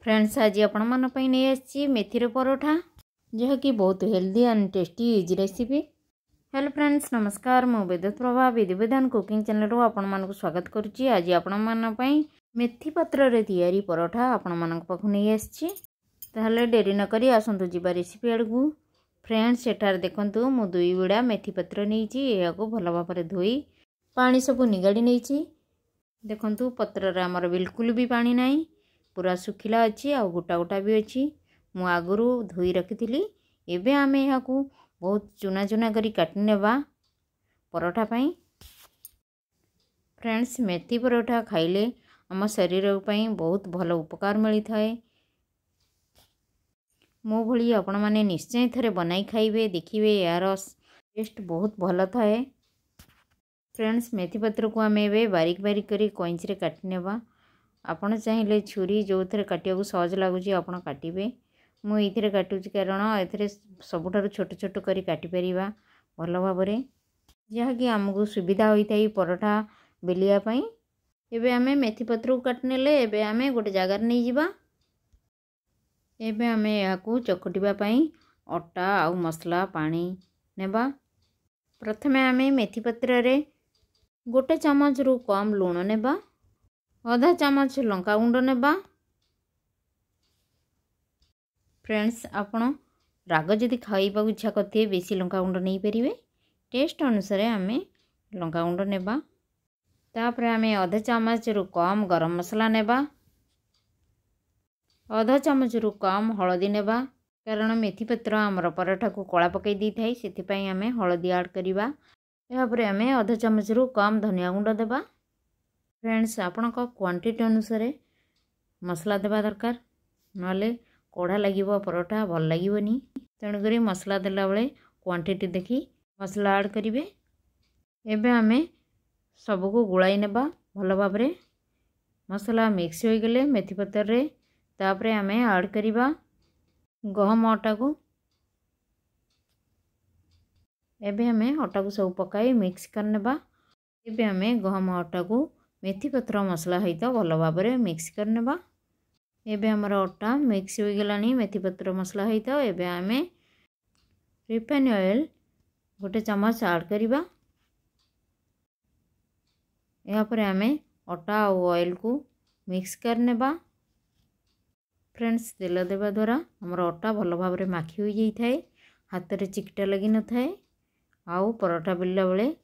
Friends आज आपण मन पई नै आछि मेथीर परोठा जह कि बहुत healthy and tasty easy recipe. Hello friends नमस्कार, मु विद्युत प्रभा विधि विधान कुकिंग चैनल रो आपण मन को स्वागत करूची। आज आपण मन पई मेथी पत्र रे तैयारी परोठा आपण मन पाखु नै आछि। ताहले डेरी न करी आसंतु जिबा रेसिपी आडगु। फ्रेंड्स एठार देखंतु मु दुई बिडा मेथी पत्र नैची, एहा को भलो भाबरे धोई पानी सब निगाडी नैची। देखंतु पत्र रे हमर बिल्कुल भी पानी नाही, पूरा सुखिला अच्छी आ गोटा गोटा भी अच्छी। मु आगुरु धोई रखी। एबे आमे यहाँ को बहुत चुना चुना करी काटि नेबा परोठा पाई। फ्रेंड्स मेथी परोठा खाइले आम शरीर पाई बहुत भल उपकार मिली थाए। मो भली आपण माने निश्चय थरे बनाई खाइबे, देखिबे यार टेस्ट बहुत भल थाए। फ्रेंड्स मेथी पत्र को आमे एबे बारीक बारीक करी कोइंच रे काटि नेबा। आपण चाहिए छुरी जो थे काटिया को सहज लगुच आप काटे। मुझे काटुची कारण ए सबुठार छोट छोट करी काटी परिबा भल भाव जहाँकि आमको सुविधा होता है परोठा बेलिया पाई। एबे आमे मेथी पत्र को काटि नेले एबे आमे गोटे जगार नहीं जिबा। एबे आमे याकू चकटिबा पाई अटा आउ मसला पानी नेबा। प्रथमे आमे मेथी पत्र रे गोटे चम्मच रु कम लूण नेबा, आधा चामच लंका गुंड नेबा। फ्रेंड्स आपण राग जदि खाइबा इच्छा करते बेसी लंका गुंड नहीं परिवे, टेस्ट अनुसार आमे लंका गुंड नेबा। तापर आमे आधा चामच रु कम गरम मसला नेबा, आधा चामच रु कम हळदी नेबा कारण मेथी पत्र आमर परोठा को कला पकई दी थाई, सेति पई आमे हळदी ऐड करिबा। या परे आमे आधा चामच रु कम धनिया गुंड देबा। फ्रेंड्स आपण क्वांटिटी अनुसार मसला देवा दरकार, नले कोढ़ा लगे परोठा भल लगे। तेणुक मसला देला बेले क्वांटिटी देखी मसला ऐड करेंगे। एबे आमे सबको गुलाई नेबा भल भाव। मसला मिक्स हो गले मेथी पत्र रे तापरे आमे ऐड करिबा गहम आटा को। एबे आमे आटा को सब पकाई मिक्स कर नेबा। एबे आमे गहम आटा को मेथी पत्र मसला सहित भल भाव मिक्स कर नेबा। एबे हमर आटा मिक्स हो गलानी मेथी पत्र मसला सहित। एबे आमे रिफाइन ऑयल गोटे चम्मच ऐड करिबा। या पर आमे आटा और ऑयल को मिक्स कर नेबा। फ्रेंड्स तेल देवा द्वारा हमर आटा भल भाव माखी हो जाई थाए, हाथ रे चिकटा लगी न थाए, आउ परोठा बेलला बेले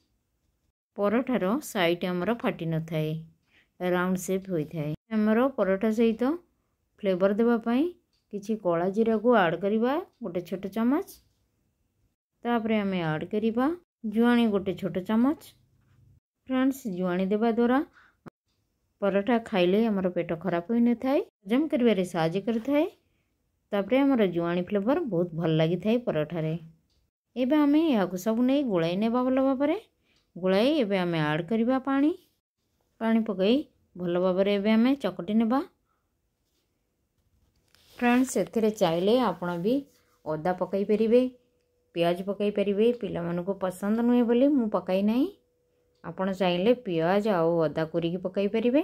परोठार साइड आमर फाटी न थाए, राउंड शेप होई थाए। आमर परोठा सहित फ्लेवर देवा पाई किछि कला जीरा को ऐड करिबा गोटे छोट चम्मच। तापरे आमे ऐड करिबा जुआणी गोटे छोट चम्मच। फ्रेंड्स जुआणी देवा द्वारा परोठा खाइले आमर पेट खराब होई न थाए, हजम करिबारे साहाय्य करथाए। तापरे आमर जुआणी फ्लेवर बहुत भल लागि थाए परोठा रे। एबे आमे याकु सब नै गुळाई नेबा भल भाबरे। गुलाई एबे आमे ऐड करिबा पानी पकई भल भाव एबे आमे चकटी नेबा। फ्रेंड्स एथिरे चाइले आपण भी अदा पकई परिबे, प्याज पकई परिबे। पिला मानको पसंद नुहे बोली मु पकाई नाही, आपण चाइले प्याज आउ अदा कुरिकी पकई परिबे।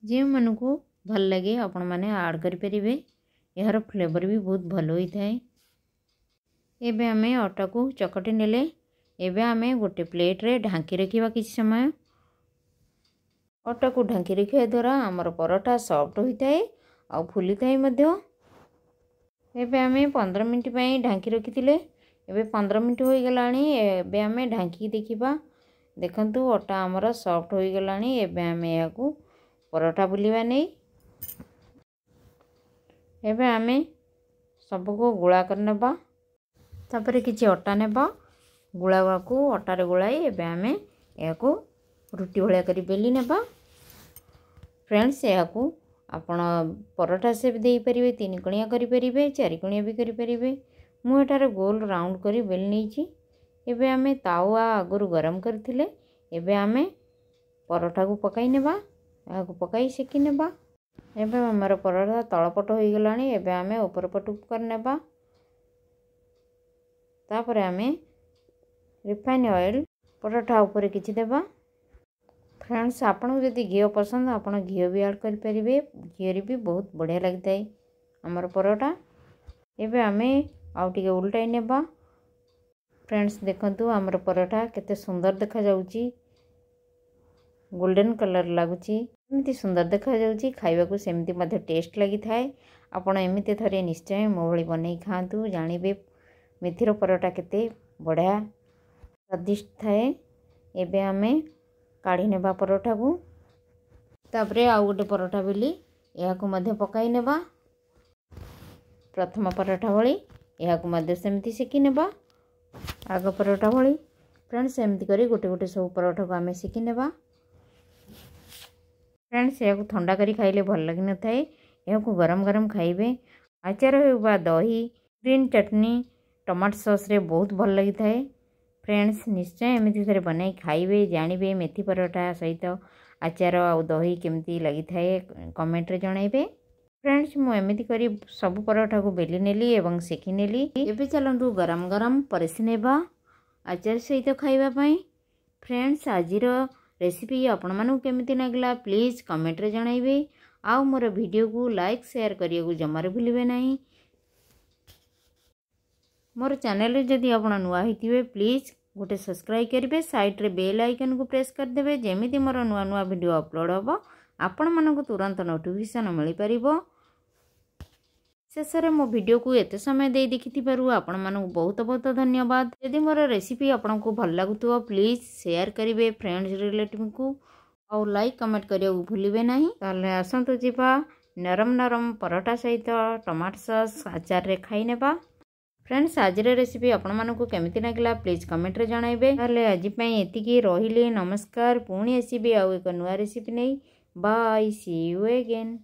जे मानको भल लगे आपण माने ऐड करि परिबे, यार फ्लेवर भी बहुत भल होई थाए। एबे आमे आटा को चकटी नेले एबे आमे गोटे प्लेट रे ढांकी रखिबा किछि समय। आटा को ढांकी रखिया द्वारा आमर परोठा सॉफ्ट होता है आ फुली थाए मध्य। एबे आमे 15 मिनट पई ढांकी रखिथिले, एबे 15 मिनट होई गलानी। एबे आमे ढांकी देखिबा, देखंतु आटा आमर सॉफ्ट होई गलानी। एबे आमे याकू परोठा बुलिबा नै। एबे आमे सबको गुळा करनेबा। तापरे किछि आटा नेबा, गुळा को अटारे गुलाई एबे आमे याकू रुटी भलिया करी बेली नेबा। फ्रेंड्स याकू आपण परोठा शेप देई परिबे, 3 कोणिया करी परिबे, 4 कोणिया भी करी परिबे। मु एटारे गोल राउंड करी बेली नैची। एबे आमे तावा आगुरु गरम करथिले, एबे आमे परोठा को पकाई नेबा, याकू पकाई सेकी नेबा। एबे हमर परोठा तळपट होई गलानी। एबे आमे ऊपर पटु कर नेबा। तापरे आमे रिफाइन ऑयल परोठा ऊपर किछि देबा। फ्रेंड्स आपन जदि घी पसंद आपन घी भी ऐड कर परिबे घी भी बहुत बढ़िया लगता है हमर परोटा। एबे आमे आउ टिके उल्टाई नेबा। फ्रेंड्स देखंतु हमर परोटा केते सुंदर देखा जाउची गोल्डन कलर लागुची एमती सुंदर देखा जाउची खाइबा को सेमती मध्ये टेस्ट लगी थाए। आपण एमती थरे निश्चय मो भली बनै खांतु जानिबे मेथीर परोटा केते बढ़िया स्वादिष्ट थाए। एबे आमे काढ़ी नेबा परोटा को तापरे आउ गोटे परोटा बेली या को मध्ये पकाई नेबा। प्रथम परोटा भली या को मध्ये सेमती सेकी नेबा आग परोटा भली। फ्रेंड्स एमती करी गोटे गोटे सब परोटा को आमे सेकी नेबा। फ्रेंड्स या को ठंडा करी खाइले भल लगी न थाए या को गरम गरम खाइबे आचार होबा दही ग्रीन चटनी टमाटो सॉस रे बहुत भल लगी थाए। फ्रेंड्स निश्चय एमती थरे बनाई खाइबे जानिबे मेथी परोटा सहित आचार आ दही केमती लगी थाए कमेंट रे जणाइबे। फ्रेंड्स मु एमती करी सब परोटा को बेली नेली एवं सेकी नेली। एबे चलंतु गरम गरम परिसी नेबा आचार सहित खाइबा पई। फ्रेंड्स आजिर रेसिपी आपण मानू केमिति लागला प्लीज कमेंट रे जणाइबे। आ मोर वीडियो को लाइक शेयर करिया को जमारे भूलिबे नाही। मोर चैनल रे जदि आपण नुआ हितिबे प्लीज गोटे सब्सक्राइब करिवे साइड रे बेल आइकन को प्रेस कर देबे जेमिति मोर नुआ नुआ वीडियो अपलोड होबो आपण मानू तुरंत नोटिफिकेशन मिल परिबो। शेषे मो वीडियो को एते समय दे देखिथिबारु आपण मानू बहुत बहुत धन्यवाद। यदि मोर रेसिपी आपण को भल लागुतो प्लीज शेयर करिवे फ्रेंड्स रिलेटिव को और लाइक कमेंट करिया भूलिबे नाही। ताले आसंतु जिबा नरम नरम परोटा सहित टमाटो सॉस आचार रे खाई नेबा। फ्रेंड्स आज रेसिपी आपण मानू केमिति लागला प्लीज कमेंट रे जणाइबे। ताले आज पई एतिकी रहिले नमस्कार पुणी आसीबे आउ एक नुआ रेसिपी नै बाय सी यू अगेन।